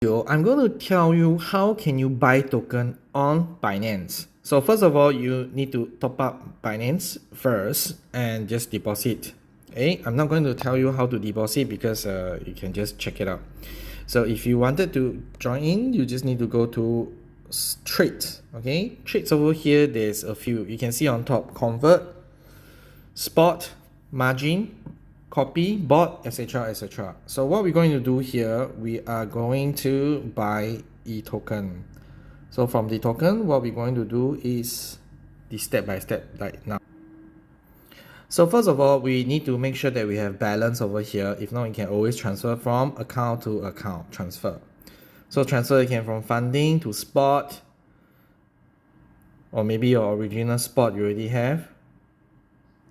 I'm going to tell you how can you buy token on Binance. So first of all, you need to top up Binance first and just deposit. Okay, I'm not going to tell you how to deposit because you can just check it out. So if you wanted to join in, you just need to go to trades. Okay, trades over here, there's a few. You can see on top, convert, spot, margin, copy, bot, etc. etc. So what we're going to do here, we are going to buy e token. So from the token, what we're going to do is the step by step like now. So first of all, we need to make sure that we have balance over here. If not, you can always transfer from account to account transfer. So transfer you can from funding to spot, or maybe your original spot you already have.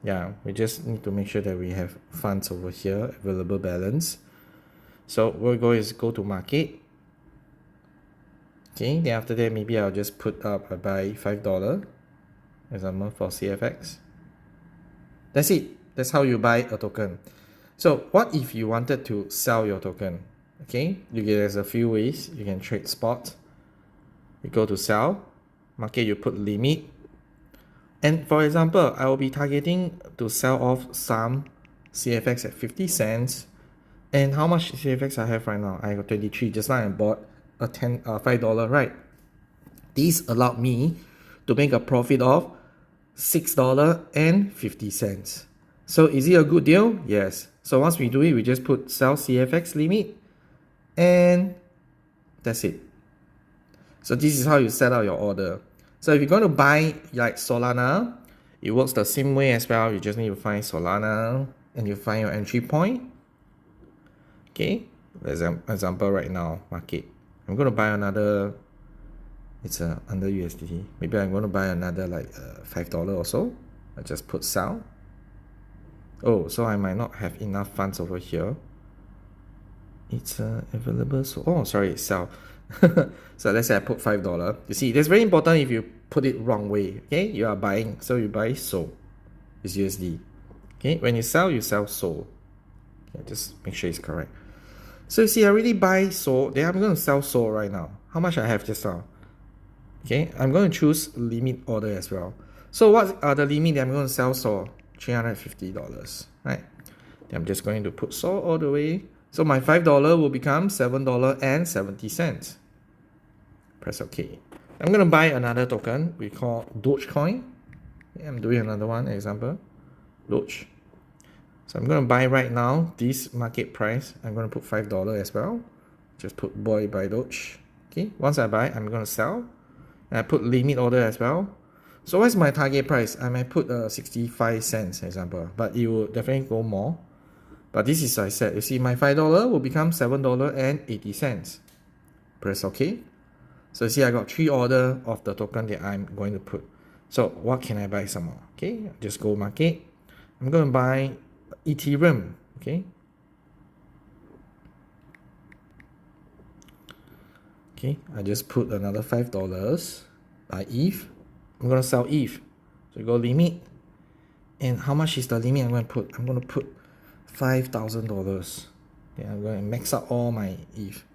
Yeah, we just need to make sure that we have funds over here, available balance. So what we're going is go to market. Okay, then after that, maybe I'll just put up, I buy $5, example for CFX. That's it. That's how you buy a token. So what if you wanted to sell your token? Okay, there's a few ways. You can trade spot. You go to sell. Market, you put limit. And for example, I will be targeting to sell off some CFX at 50 cents. And how much CFX I have right now? I got 23. Just now I bought a $5, right? These allowed me to make a profit of $6.50. So is it a good deal? Yes. So once we do it, we just put sell CFX limit and that's it. So this is how you set out your order. So if you're going to buy like Solana, it works the same way as well. You just need to find Solana and you find your entry point. Okay, example right now, market. I'm going to buy another, it's under USDT. Maybe I'm going to buy another like $5 or so. I just put sell. Oh, so I might not have enough funds over here. It's available, so oh sorry, sell. So let's say I put $5. You see, that's very important if you put it wrong way. Okay, you are buying, so you buy SOL. It's USD. Okay, when you sell SOL. Okay, just make sure it's correct. So you see, I already buy SOL. Then I'm going to sell SOL right now. How much I have just now? Okay, I'm going to choose limit order as well. So what are the limit that I'm going to sell SOL? $350, right? Then I'm just going to put SOL all the way. So my $5 will become $7.70. Press OK. I'm going to buy another token we call Dogecoin. Okay, I'm doing another one, example, Doge. So I'm going to buy right now this market price. I'm going to put $5 as well. Just put buy Doge. Okay, once I buy, I'm going to sell. And I put limit order as well. So what's my target price? I might put 65 cents, example, but it will definitely go more. But this is, I said, you see, my $5 will become $7.80. Press OK. So you see, I got 3 orders of the token that I'm going to put. So what can I buy some more? Okay, just go market. I'm going to buy Ethereum. Okay. Okay, I just put another $5. Buy ETH. I'm going to sell ETH. So you go limit. And how much is the limit I'm going to put? I'm going to put $5,000. Okay, I'm going to max out all my ETH.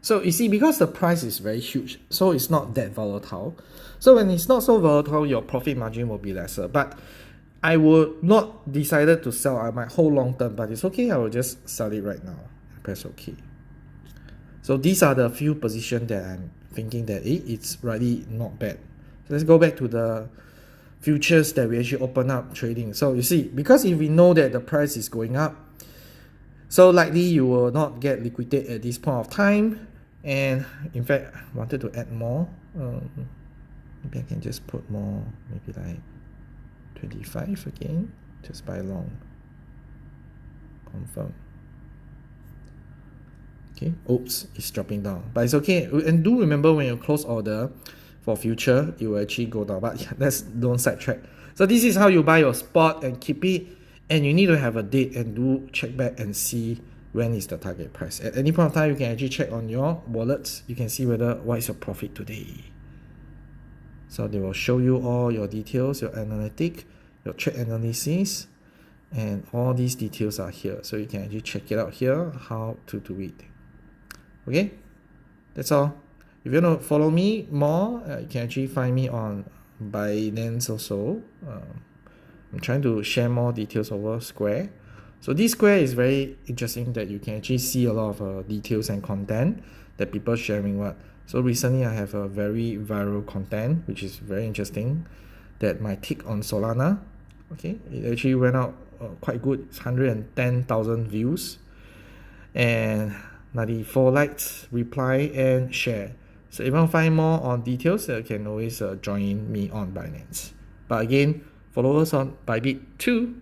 So you see, because the price is very huge, so it's not that volatile. So when it's not so volatile, your profit margin will be lesser. But I would not decided to sell. I might hold long term, but it's okay. I will just sell it right now. Press OK. So these are the few positions that I'm thinking that it's really not bad. So let's go back to the futures that we actually open up trading. So you see, because if we know that the price is going up, so likely you will not get liquidated at this point of time. And in fact, I wanted to add more. Maybe I can just put more, maybe like 25 again. Just buy long. Confirm. Okay, oops, it's dropping down. But it's okay. And do remember when you close order for future, it will actually go down. But yeah, don't sidetrack. So this is how you buy your spot and keep it. And you need to have a date and do check back and see when is the target price. At any point of time, you can actually check on your wallets. You can see whether what is your profit today. So they will show you all your details, your analytic, your trade analysis, and all these details are here. So you can actually check it out here, how to do it. Okay? That's all. If you want to follow me more, you can actually find me on Binance also. I'm trying to share more details over Square. So this Square is very interesting that you can actually see a lot of details and content that people sharing what. So recently I have a very viral content which is very interesting, that my take on Solana. Okay, it actually went out quite good. It's 110,000 views and 94 likes, reply and share. So if you want to find more on details, you can always join me on Binance. But again, follow us on Bybit too.